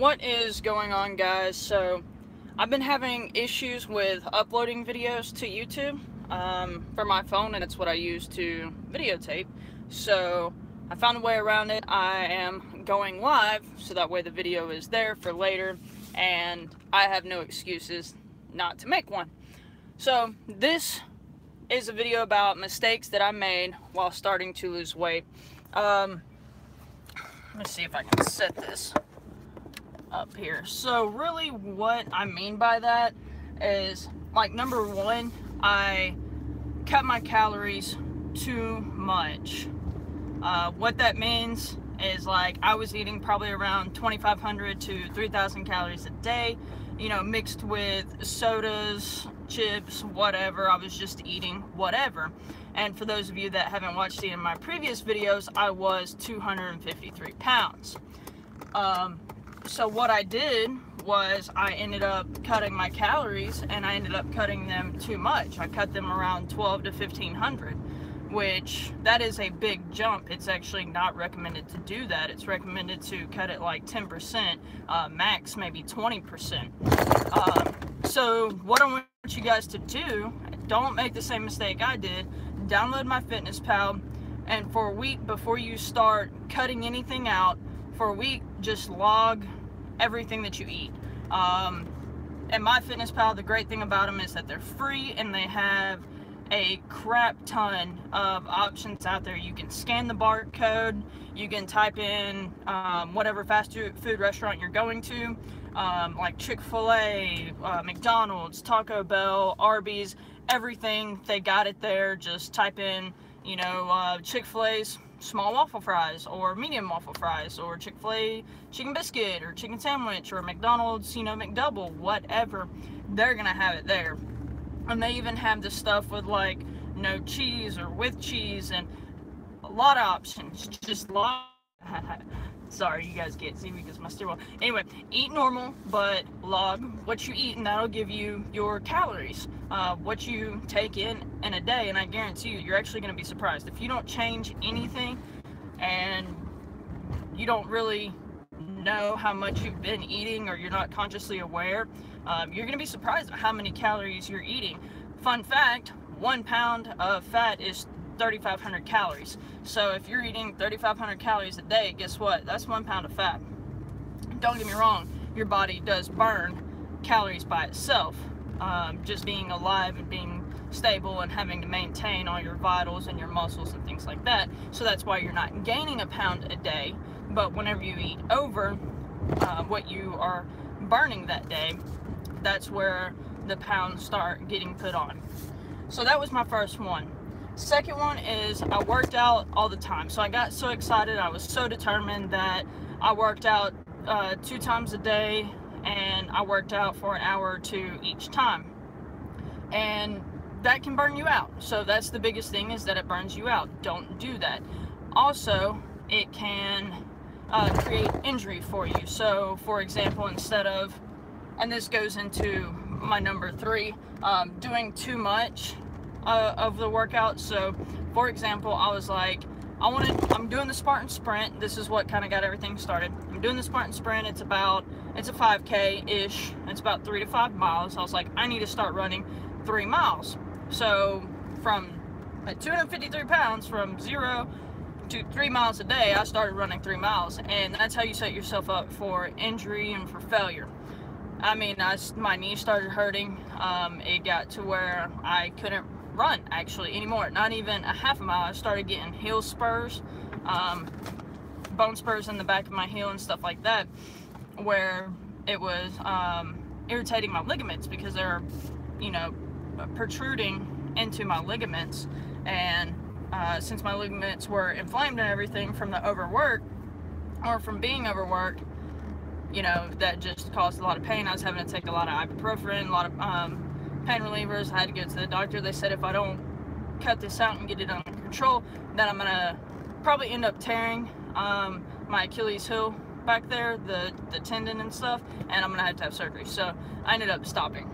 What is going on, guys? So I've been having issues with uploading videos to YouTube for my phone, and it's what I use to videotape. So I found a way around it. I am going live so that way the video is there for later and I have no excuses not to make one. So this is a video about mistakes that I made while starting to lose weight. Let me see if I can set this up here. So really what I mean by that is, like, number one, I cut my calories too much. What that means is, like, I was eating probably around 2,500 to 3,000 calories a day, you know, mixed with sodas, chips, whatever. I was just eating whatever. And for those of you that haven't watched any of my previous videos, I was 253 pounds. So what I did was I ended up cutting my calories, and I ended up cutting them too much. I cut them around 12 to 1,500, which that is a big jump. It's actually not recommended to do that. It's recommended to cut it like 10%, max maybe 20%. So what I want you guys to do, don't make the same mistake I did. Download MyFitnessPal, and for a week before you start cutting anything out, for a week, just log everything that you eat. And MyFitnessPal, the great thing about them is that they're free, and they have a crap ton of options out there. You can scan the barcode, you can type in whatever fast food restaurant you're going to, like Chick-fil-A, McDonald's, Taco Bell, Arby's, everything, they got it there. Just type in, you know, Chick-fil-A's small waffle fries, or medium waffle fries, or Chick-fil-A chicken biscuit, or chicken sandwich, or McDonald's, you know, McDouble, whatever. They're gonna have it there. And they even have the stuff with, like, no cheese or with cheese, and a lot of options. Just a lot. Sorry, you guys can't see me because my stairwell. Anyway, eat normal, but log what you eat, and that'll give you your calories, what you take in a day. And I guarantee you're actually going to be surprised. If you don't change anything and you don't really know how much you've been eating, or you're not consciously aware, you're going to be surprised at how many calories you're eating. Fun fact, 1 pound of fat is 3,500 calories. So if you're eating 3,500 calories a day, guess what? That's 1 pound of fat. Don't get me wrong, your body does burn calories by itself. Just being alive and being stable and having to maintain all your vitals and your muscles and things like that. So that's why you're not gaining a pound a day. But whenever you eat over what you are burning that day, that's where the pounds start getting put on. So that was my first one. Second one is I worked out all the time. So I got so excited, I was so determined that I worked out 2 times a day, and I worked out for an hour or 2 each time. And that can burn you out. So that's the biggest thing, is that it burns you out. Don't do that. Also, it can create injury for you. So for example, instead of, and this goes into my number 3, doing too much of the workout. So for example, I was like, I'm doing the Spartan Sprint. This is what kind of got everything started. I'm doing the Spartan Sprint. It's a 5K-ish. It's about 3 to 5 miles. I was like, I need to start running 3 miles. So at 253 pounds, from 0 to 3 miles a day, I started running 3 miles. And that's how you set yourself up for injury and for failure. I mean, my knee started hurting. It got to where I couldn't run actually anymore. Not even a half a mile. I started getting heel spurs, bone spurs in the back of my heel and stuff like that, where it was irritating my ligaments, because they're, you know, protruding into my ligaments. And since my ligaments were inflamed and everything from the overwork, or from being overworked, you know, that just caused a lot of pain. I was having to take a lot of ibuprofen, a lot of pain relievers. I had to go to the doctor. They said if I don't cut this out and get it under control, then I'm gonna probably end up tearing my Achilles heel back there, the tendon and stuff, and I'm gonna have to have surgery. So I ended up stopping,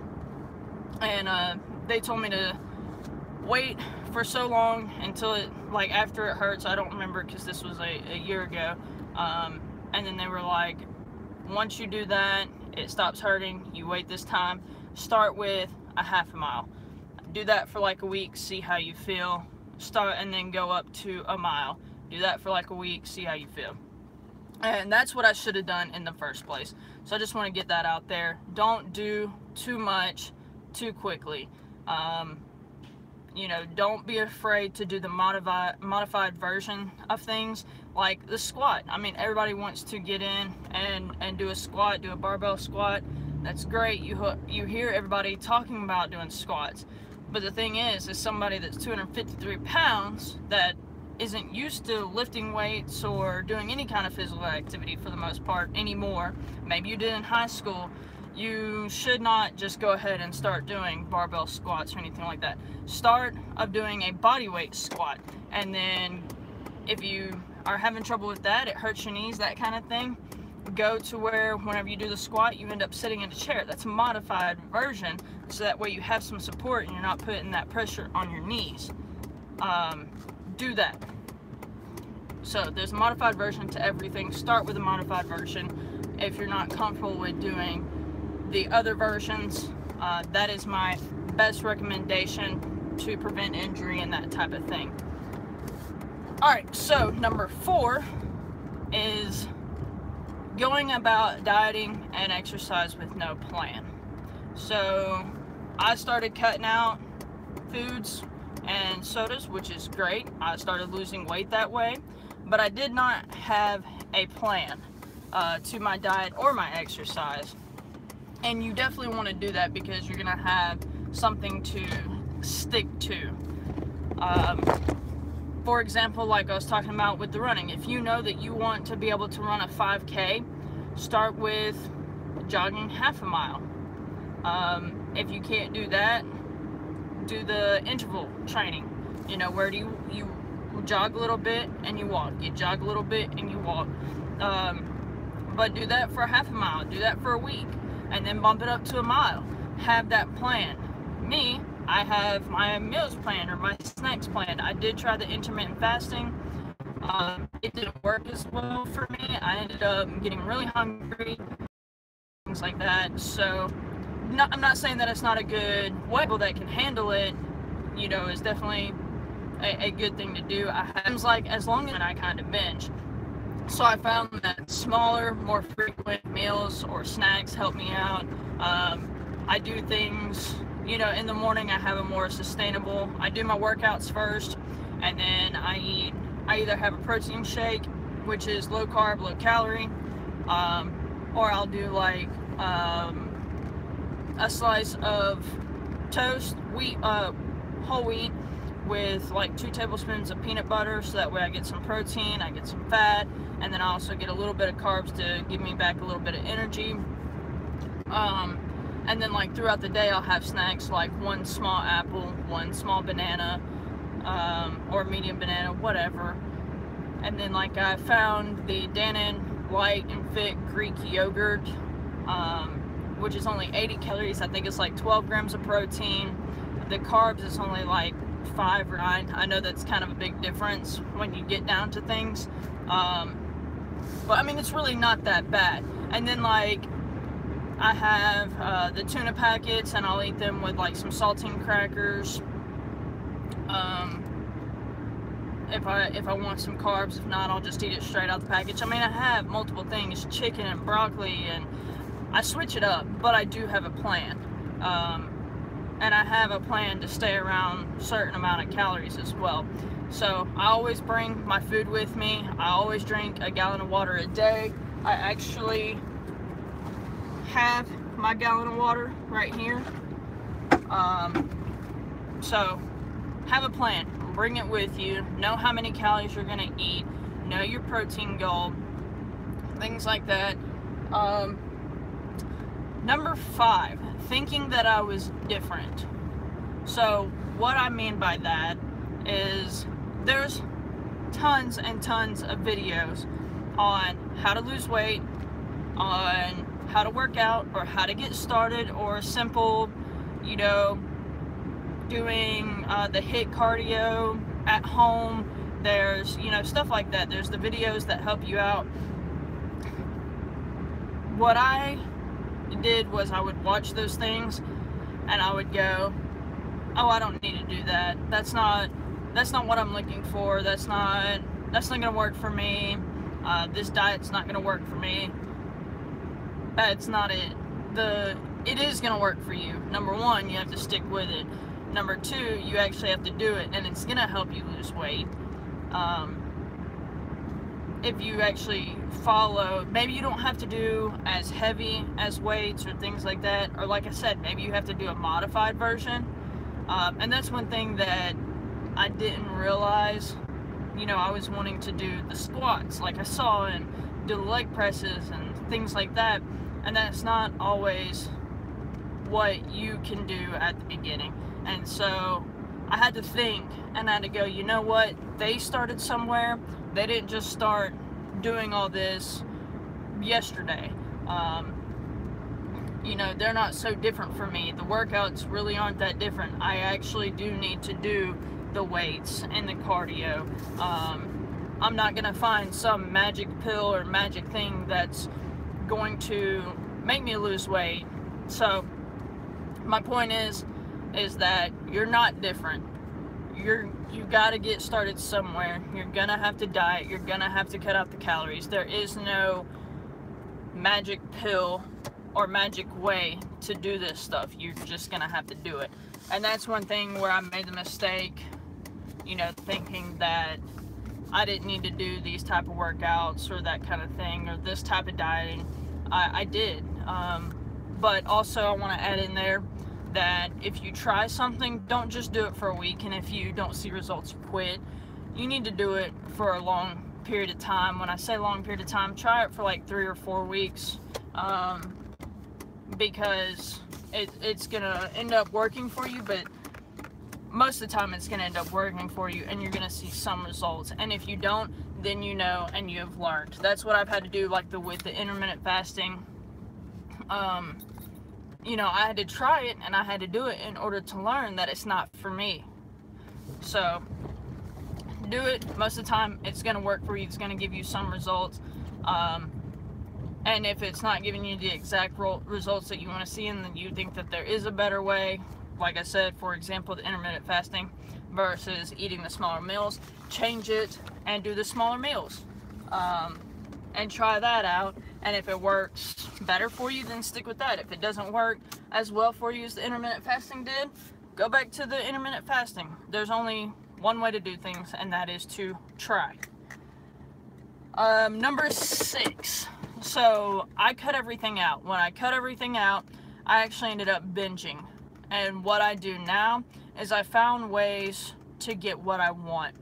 and they told me to wait for so long until it, like, after it hurts. I don't remember, because this was a year ago, and then they were like, Once you do that, it stops hurting. You wait this time. Start with a half a mile. Do that for like a week, see how you feel. Start and then go up to a mile. Do that for like a week, see how you feel. And that's what I should have done in the first place. So I just want to get that out there. Don't do too much too quickly. You know, don't be afraid to do the modified version of things, like the squat. I mean, everybody wants to get in and do a squat, do a barbell squat. That's great. You hear everybody talking about doing squats. But the thing is somebody that's 253 pounds that isn't used to lifting weights or doing any kind of physical activity for the most part anymore. Maybe you did in high school. You should not just go ahead and start doing barbell squats or anything like that. Start of doing a body weight squat, and then if you are having trouble with that, it hurts your knees, that kind of thing, go to where whenever you do the squat, you end up sitting in a chair. That's a modified version, so that way you have some support and you're not putting that pressure on your knees. Do that. So there's a modified version to everything. Start with a modified version. If you're not comfortable with doing the other versions, that is my best recommendation to prevent injury and that type of thing. Alright, so number 4 is going about dieting and exercise with no plan. So I started cutting out foods and sodas, which is great. I started losing weight that way, but I did not have a plan to my diet or my exercise. And you definitely want to do that because you're gonna have something to stick to. For example, like I was talking about with the running, if you know that you want to be able to run a 5K, start with jogging half a mile. If you can't do that, do the interval training. You know, where do you jog a little bit and you walk. You jog a little bit and you walk. But do that for half a mile. Do that for a week. And then bump it up to a mile. Have that plan. Me, I have my meals planned or my snacks planned. I did try the intermittent fasting. It didn't work as well for me. I ended up getting really hungry, things like that. So I'm not saying that it's not a good way. People that can handle it, you know, is definitely a good thing to do. Things like as long as I kind of binge. So I found that smaller, more frequent meals or snacks help me out. I do things, you know, in the morning I have a more sustainable, I do my workouts first, and then I either have a protein shake, which is low carb, low calorie, or I'll do like a slice of toast, whole wheat, with like 2 tablespoons of peanut butter, so that way I get some protein, I get some fat, and then I also get a little bit of carbs to give me back a little bit of energy. And then like throughout the day I'll have snacks like 1 small apple, 1 small banana, or medium banana, whatever. And then like I found the Dannon Light and Fit Greek yogurt, which is only 80 calories. I think it's like 12 grams of protein. The carbs is only like 5 or 9. I know that's kind of a big difference when you get down to things, but I mean it's really not that bad. And then like I have the tuna packets, and I'll eat them with like some saltine crackers if I want some carbs. If not, I'll just eat it straight out the package. I mean, I have multiple things, chicken and broccoli, and I switch it up, but I do have a plan. And I have a plan to stay around a certain amount of calories as well. So I always bring my food with me. I always drink a gallon of water a day. I actually have my gallon of water right here. So have a plan. Bring it with you. Know how many calories you're gonna eat. Know your protein goal. Things like that. Number 5, thinking that I was different. So what I mean by that is there's tons and tons of videos on how to lose weight, on how to work out, or how to get started, or simple, you know, doing the HIIT cardio at home. There's, you know, stuff like that. There's the videos that help you out what I did was I would watch those things and I would go, oh, I don't need to do that. That's not what I'm looking for. That's not gonna work for me. This diet's not gonna work for me. That's not it. It is gonna work for you. Number one, you have to stick with it. Number two, you actually have to do it, and it's gonna help you lose weight. If you actually follow, maybe you don't have to do as heavy as weights or things like that, or like I said, maybe you have to do a modified version. And that's one thing that I didn't realize. You know, I was wanting to do the squats like I saw and do the leg presses and things like that, and that's not always what you can do at the beginning. And so I had to think, and I had to go, you know what, they started somewhere. They didn't just start doing all this yesterday. You know, they're not so different from me. The workouts really aren't that different. I actually do need to do the weights and the cardio. I'm not gonna find some magic pill or magic thing that's going to make me lose weight. So my point is that you're not different. You gotta get started somewhere. You're gonna have to diet. You're gonna have to cut out the calories. There is no magic pill or magic way to do this stuff. You're just gonna have to do it. And that's one thing where I made the mistake, you know, thinking that I didn't need to do these type of workouts or that kind of thing or this type of dieting. I did. But also I want to add in there that if you try something, don't just do it for a week, and if you don't see results, you quit. You need to do it for a long period of time. When I say long period of time, try it for like 3 or 4 weeks, because it's gonna end up working for you, but most of the time it's gonna end up working for you and you're gonna see some results. And if you don't, then you know and you have learned. That's what I've had to do, like with the intermittent fasting. You know, I had to try it and I had to do it in order to learn that it's not for me. So do it. Most of the time it's going to work for you. It's going to give you some results. And if it's not giving you the exact results that you want to see, and then you think that there is a better way, like I said, for example, the intermittent fasting versus eating the smaller meals, change it and do the smaller meals. And try that out. And if it works better for you, then stick with that. If it doesn't work as well for you as the intermittent fasting did, go back to the intermittent fasting. There's only one way to do things, and that is to try. Number 6. So I cut everything out. When I cut everything out, I actually ended up binging. And what I do now is I found ways to get what I want.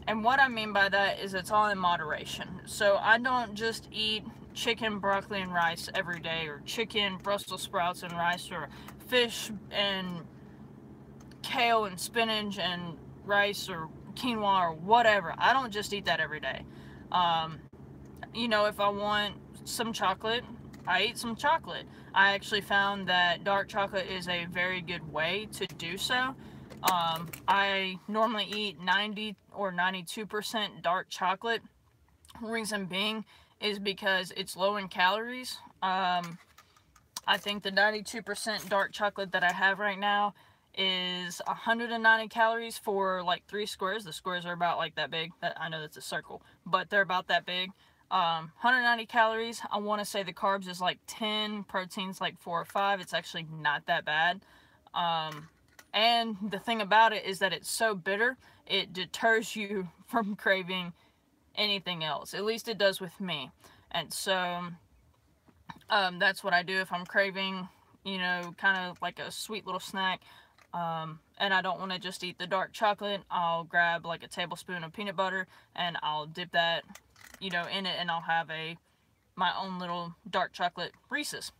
And what I mean by that is it's all in moderation. So I don't just eat chicken, broccoli, and rice every day, or chicken, Brussels sprouts, and rice, or fish and kale and spinach and rice, or quinoa, or whatever. I don't just eat that every day. You know, if I want some chocolate, I eat some chocolate. I actually found that dark chocolate is a very good way to do so. I normally eat 90 or 92% dark chocolate. Reason being is because it's low in calories. I think the 92% dark chocolate that I have right now is 190 calories for like 3 squares. The squares are about like that big. I know that's a circle, but they're about that big. 190 calories. I want to say the carbs is like 10, proteins like 4 or 5. It's actually not that bad. And the thing about it is that it's so bitter, it deters you from craving anything else. At least it does with me. And so that's what I do if I'm craving, you know, kind of like a sweet little snack. And I don't want to just eat the dark chocolate. I'll grab like a tablespoon of peanut butter and I'll dip that, you know, in it, and I'll have my own little dark chocolate Reese's.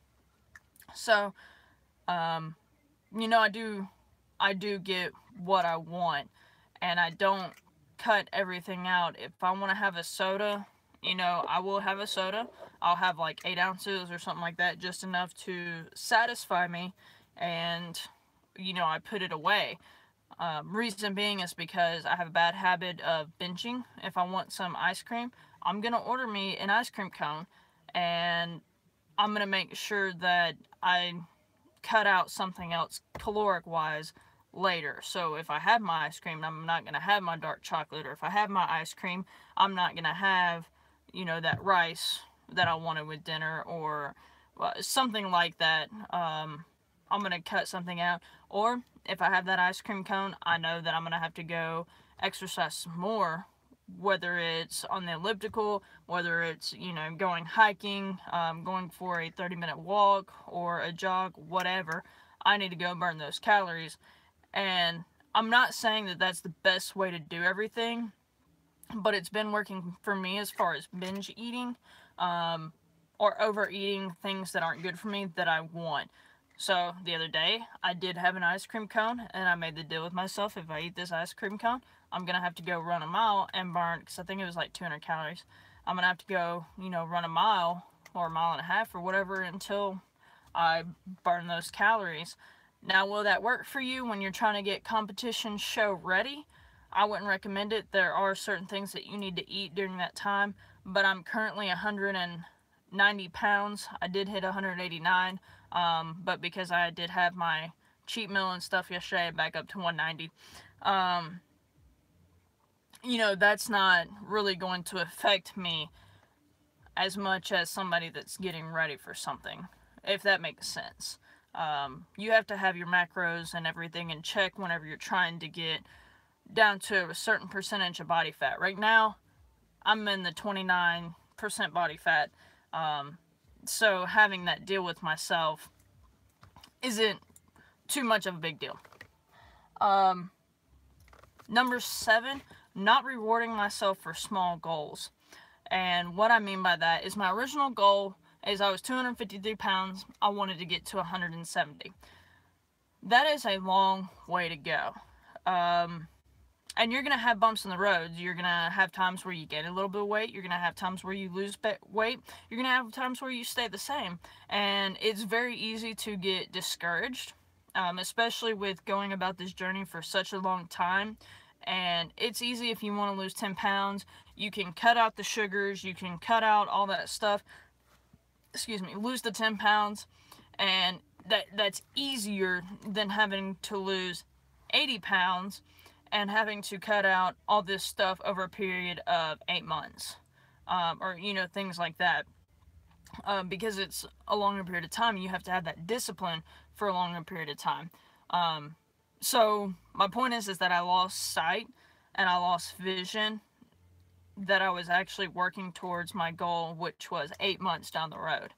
So, you know, I do get what I want, and I don't cut everything out. If I want to have a soda, you know, I will have a soda. I'll have like 8 ounces or something like that, just enough to satisfy me, and, you know, I put it away. Reason being is because I have a bad habit of binging. If I want some ice cream, I'm going to order me an ice cream cone, and I'm going to make sure that I cut out something else caloric wise later. So if I have my ice cream, I'm not going to have my dark chocolate, or if I have my ice cream, I'm not going to have, that rice that I wanted with dinner, or something like that. I'm going to cut something out. Or if I have that ice cream cone, I know that I'm going to have to go exercise more, whether it's on the elliptical, whether it's, going hiking, going for a 30-minute walk or a jog, whatever. I need to go burn those calories. And I'm not saying that that's the best way to do everything, but it's been working for me as far as binge eating, or overeating things that aren't good for me that I want. So the other day, I did have an ice cream cone, and I made the deal with myself: if I eat this ice cream cone, I'm going to have to go run a mile and burn, because I think it was like 200 calories. I'm going to have to go, run a mile or a mile and a half or whatever until I burn those calories. Now, will that work for you when you're trying to get competition show ready? I wouldn't recommend it. There are certain things that you need to eat during that time, but I'm currently 190 pounds. I did hit 189, but because I did have my cheat meal and stuff yesterday, back up to 190. That's not really going to affect me as much as somebody that's getting ready for something, if that makes sense. You have to have your macros and everything in check whenever you're trying to get down to a certain percentage of body fat. Right now, I'm in the 29% body fat, so having that deal with myself isn't too much of a big deal. Number 7, not rewarding myself for small goals. And what I mean by that is, my original goal is I was 253 pounds. I wanted to get to 170. That is a long way to go. And you're going to have bumps in the roads. You're going to have times where you gain a little bit of weight. You're going to have times where you lose weight. You're going to have times where you stay the same. And it's very easy to get discouraged, especially with going about this journey for such a long time. And it's easy, if you want to lose 10 pounds, you can cut out the sugars, you can cut out all that stuff, lose the 10 pounds, and that's easier than having to lose 80 pounds and having to cut out all this stuff over a period of 8 months, or, things like that. Because it's a longer period of time, you have to have that discipline for a longer period of time. So my point is that I lost sight and I lost vision that I was actually working towards my goal, which was 8 months down the road.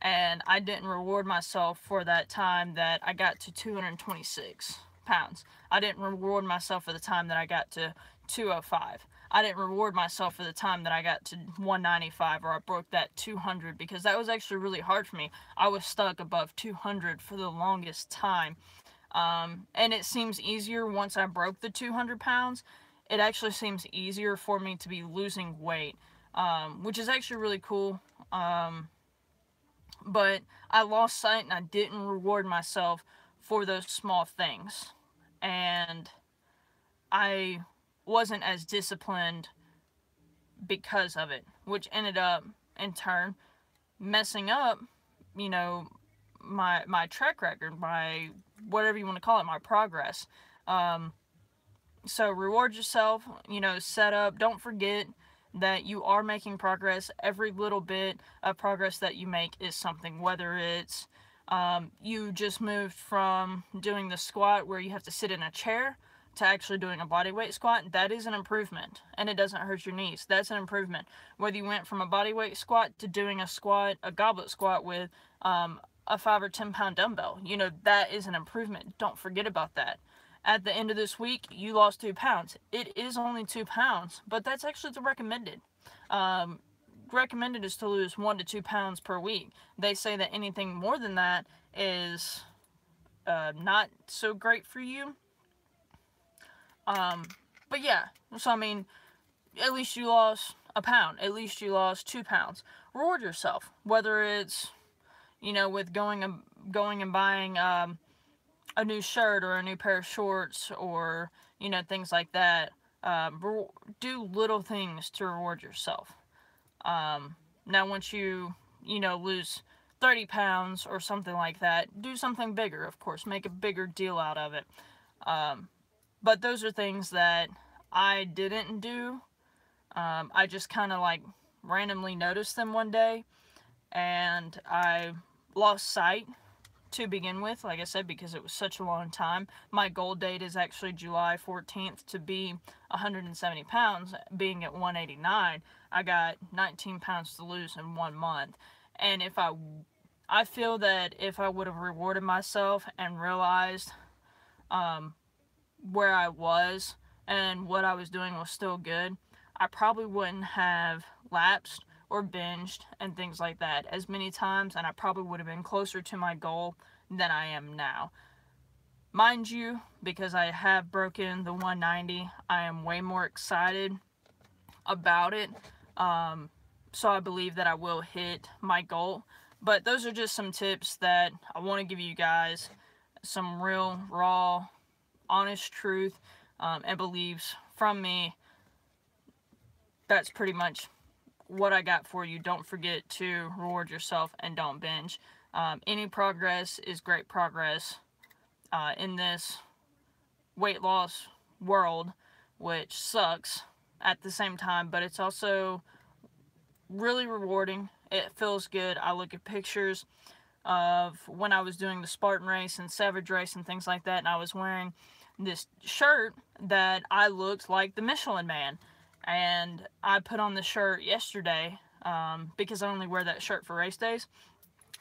And I didn't reward myself for that time that I got to 226 pounds. I didn't reward myself for the time that I got to 205. I didn't reward myself for the time that I got to 195, or I broke that 200, because that was actually really hard for me. I was stuck above 200 for the longest time. And it seems easier once I broke the 200 pounds. It actually seems easier for me to be losing weight, which is actually really cool. But I lost sight and I didn't reward myself for those small things. And I wasn't as disciplined because of it, which ended up, in turn, messing up, my track record, my whatever you want to call it, my progress. So reward yourself, set up. Don't forget that you are making progress. Every little bit of progress that you make is something, whether it's you just moved from doing the squat where you have to sit in a chair to actually doing a bodyweight squat. That is an improvement, and it doesn't hurt your knees. That's an improvement. Whether you went from a bodyweight squat to doing a goblet squat with a 5 or 10 pound dumbbell, that is an improvement. Don't forget about that. At the end of this week, you lost 2 pounds. It is only 2 pounds, but that's actually the recommended. Recommended is to lose 1 to 2 pounds per week. They say that anything more than that is not so great for you. But yeah, so I mean, at least you lost a pound. At least you lost 2 pounds. Reward yourself, whether it's, with going and buying a new shirt or a new pair of shorts, or things like that. Do little things to reward yourself. Now once you lose 30 pounds or something like that, do something bigger, of course, make a bigger deal out of it. But those are things that I didn't do. I just kind of like randomly noticed them one day, and I lost sight to begin with, like I said, because it was such a long time. My goal date is actually July 14th to be 170 pounds, being at 189. I got 19 pounds to lose in 1 month. And if I feel that if I would have rewarded myself and realized where I was and what I was doing was still good, I probably wouldn't have lapsed or binged and things like that as many times, and I probably would have been closer to my goal than I am now. Mind you, because I have broken the 190, I am way more excited about it. So I believe that I will hit my goal. But those are just some tips that I want to give you guys, some real, raw, honest truth and beliefs from me. That's pretty much what I got for you. Don't forget to reward yourself and don't binge. Any progress is great progress in this weight loss world, which sucks at the same time, but it's also really rewarding. It feels good. I look at pictures of when I was doing the Spartan race and Savage race and things like that, and I was wearing this shirt that I looked like the Michelin Man. And I put on the shirt yesterday because I only wear that shirt for race days.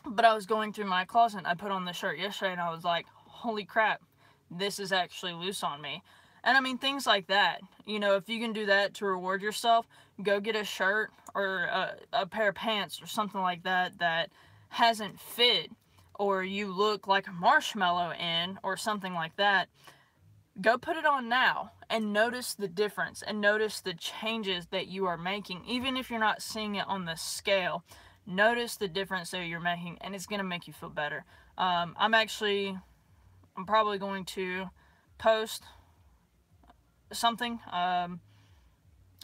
But I was going through my closet and I put on the shirt yesterday and I was like, holy crap, this is actually loose on me. And I mean, things like that. You know, if you can do that to reward yourself, go get a shirt or a pair of pants or something like that that hasn't fit, or you look like a marshmallow in, or something like that. Go put it on now and notice the difference and notice the changes that you are making. Even if you're not seeing it on the scale, notice the difference that you're making, and it's going to make you feel better. I'm probably going to post something,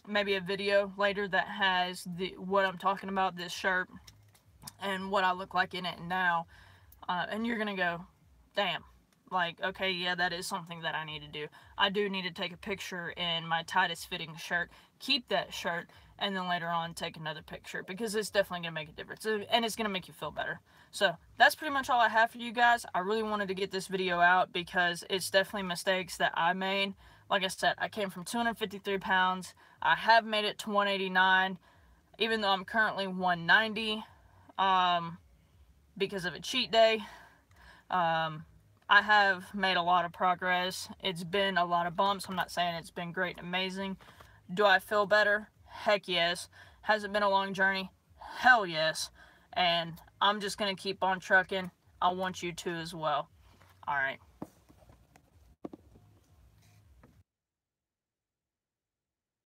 maybe a video later that has what I'm talking about, this shirt, and what I look like in it now. And you're going to go, damn. Like, okay, yeah, that is something that I need to do. I do need to take a picture in my tightest fitting shirt, keep that shirt, and then later on take another picture, because it's definitely going to make a difference, and it's going to make you feel better. So that's pretty much all I have for you guys. I really wanted to get this video out because it's definitely mistakes that I made. Like I said, I came from 253 pounds. I have made it to 189, even though I'm currently 190 because of a cheat day. I have made a lot of progress. It's been a lot of bumps. I'm not saying it's been great and amazing. Do I feel better? Heck yes. Has it been a long journey? Hell yes. And I'm just going to keep on trucking. I want you to as well. Alright.